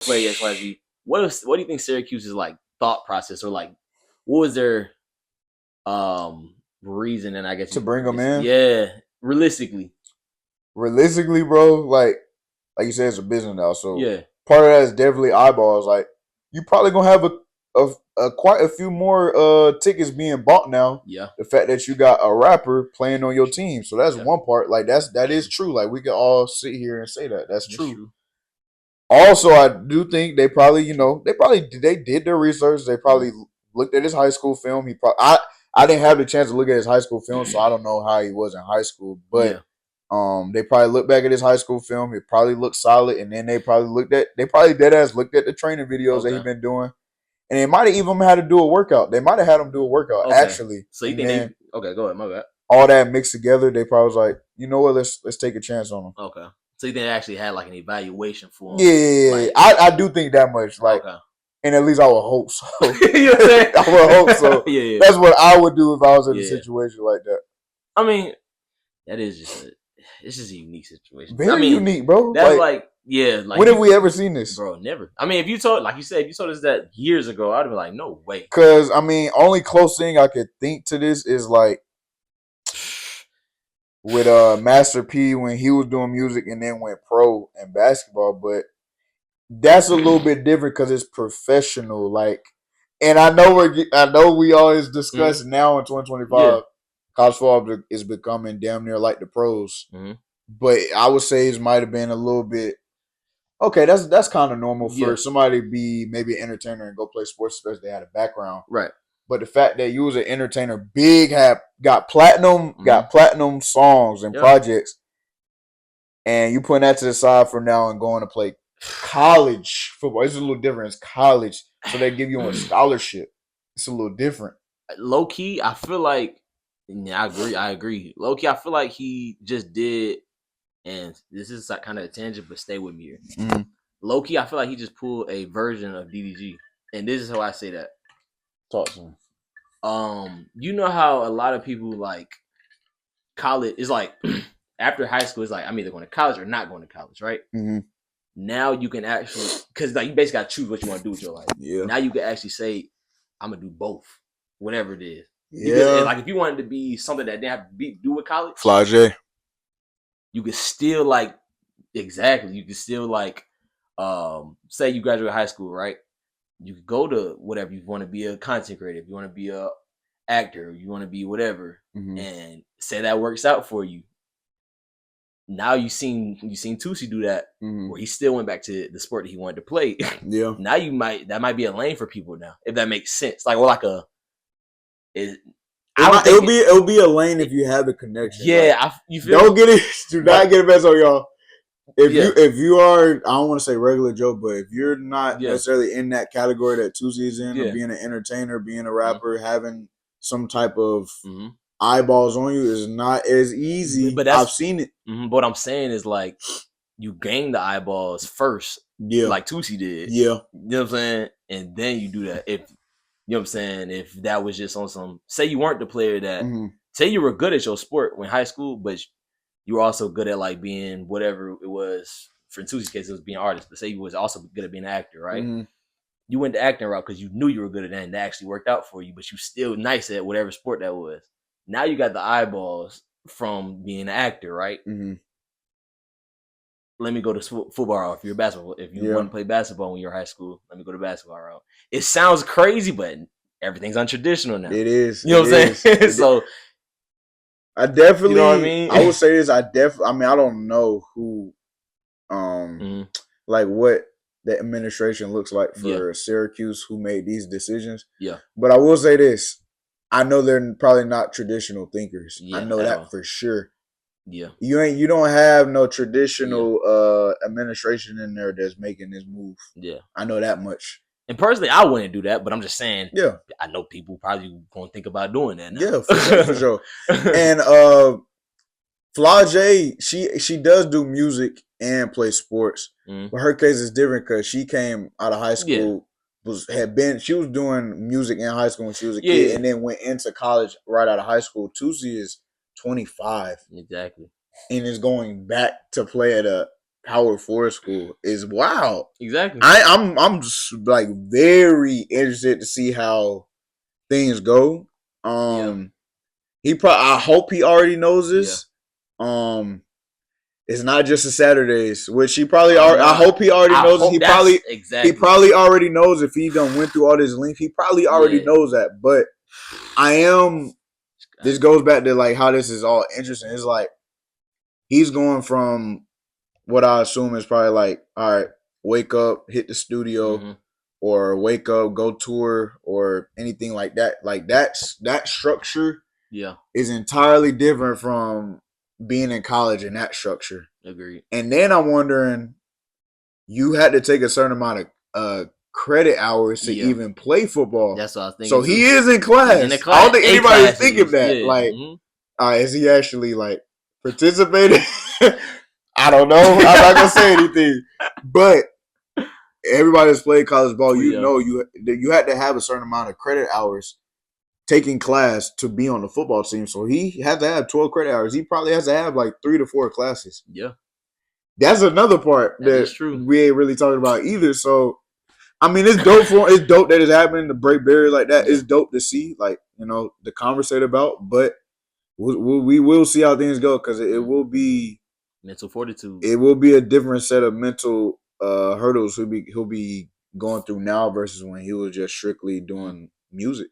play XYZ. What do you think Syracuse's like thought process, or like what was their reason? And I guess to bring them in. Yeah, realistically, bro, like you said, it's a business now. So yeah, part of that is definitely eyeballs. Like you probably gonna have a quite a few more tickets being bought now. Yeah, the fact that you got a rapper playing on your team, so that's one part. Like that is true. Like we can all sit here and say that's true. Also, I do think they probably, they did their research. They probably looked at his high school film. I didn't have the chance to look at his high school film, so I don't know how he was in high school. But they probably looked back at his high school film. It probably looked solid, and then they probably dead ass looked at the training videos that he's been doing, and they might have even had to do a workout. They might have had him do a workout actually. So you think okay? Go ahead, my bad. All that mixed together, they probably was like, you know what? Let's take a chance on him. Okay. So you think they actually had like an evaluation for him? Yeah, like, I do think that much. Like, and at least I would hope so. You know what I'm saying? I would hope so. Yeah. That's what I would do if I was in a situation like that. I mean, that is it's just a unique situation. Very unique, bro. That's like when have we ever seen this, bro? Never. I mean, if you told, like you said, if you told us that years ago, I'd be like, no way. Because I mean, only close thing I could think to this is like with Master P when he was doing music and then went pro in basketball, but that's a little bit different because it's professional. Like, and I know we always discuss now in 2025, college football is becoming damn near like the pros. But I would say it might have been a little bit okay. That's kind of normal for somebody to be maybe an entertainer and go play sports, especially they had a background, right? But the fact that you was an entertainer, got platinum songs and projects, and you putting that to the side for now and going to play college football. It's a little different. It's college, so they give you a scholarship. It's a little different. Low key, I feel like, I agree. Low key, I feel like he just did, and this is kind of a tangent, but stay with me here. Mm-hmm. Low key, I feel like he just pulled a version of DDG, and this is how I say that. Talk to him. You know how a lot of people like college is like after high school is like I'm either going to college or not going to college, right? Mm-hmm. Now you can actually, because like you basically got to choose what you want to do with your life. Yeah. Now you can actually say I'm gonna do both, whatever it is. Yeah. Because, like if you wanted to be something that didn't have to do with college, Fly J, you could still like you could still like say you graduate high school, right? You could go to whatever you want to be, a content creator, if you want to be a actor, you want to be whatever, and say that works out for you. Now you seen Tusi do that, where he still went back to the sport that he wanted to play. Yeah. Now that might be a lane for people now, if that makes sense. Like, it'll be a lane if you have the connection. Yeah, like, you feel don't get it. Do not get it messed up, y'all. If you are, I don't want to say regular Joe, but if you're not necessarily in that category that Tusi is in, or being an entertainer, being a rapper, having some type of eyeballs on you is not as easy. But I've seen it. What I'm saying is like you gain the eyeballs first, like Tusi did. Yeah, you know what I'm saying, and then you do that. If you know what I'm saying, if that was just on some, say you weren't the player that, say you were good at your sport when high school, but you were also good at like being whatever it was. For Tusi's case, it was being an artist, but say you was also good at being an actor, right? You went the acting route because you knew you were good at that and that actually worked out for you, but you still nice at whatever sport that was. Now you got the eyeballs from being an actor, right? Let me go to football route. If you're basketball, if you want to play basketball when you're in high school, let me go to basketball route. It sounds crazy, but everything's untraditional now. It is. You know what I'm saying? So I definitely, you know what I mean? I would say this. I don't know who, like what the administration looks like for Syracuse, who made these decisions. Yeah. But I will say this. I know they're probably not traditional thinkers. Yeah, I know that for sure. Yeah. You don't have no traditional administration in there that's making this move. Yeah. I know that much. And personally, I wouldn't do that, but I'm just saying, I know people probably gonna think about doing that now. Yeah, for sure. And Fly J, she does do music and play sports. But her case is different because she came out of high school, she was doing music in high school when she was a kid, and then went into college right out of high school. Tusi is 25. Exactly. And is going back to play at a Howard Ford School is wild. Exactly. I'm just like very interested to see how things go. I hope he already knows this. Yeah. It's not just the Saturdays, which he probably I hope he already knows. He probably already knows if he done went through all this length. He probably already knows that. But this goes back to like how this is all interesting. It's like he's going from what I assume is probably like, all right, wake up, hit the studio, or wake up, go tour, or anything like that. Like that structure is entirely different from being in college in that structure. Agreed. And then I'm wondering, you had to take a certain amount of credit hours to even play football. That's what I was thinking. So he is in class. I don't think anybody's thinking that. Yeah. Like, is he actually like participating? I don't know. I'm not gonna say anything. But everybody that's played college ball, know you had to have a certain amount of credit hours taking class to be on the football team. So he had to have 12 credit hours. He probably has to have like 3 to 4 classes. Yeah. That's another part that we ain't really talking about either. So I mean, it's dope that it's happening to break barriers like that. Yeah. It's dope to see, like, the conversate about. But we will see how things go because it will be mental fortitude. It will be a different set of mental hurdles he'll be going through now versus when he was just strictly doing music.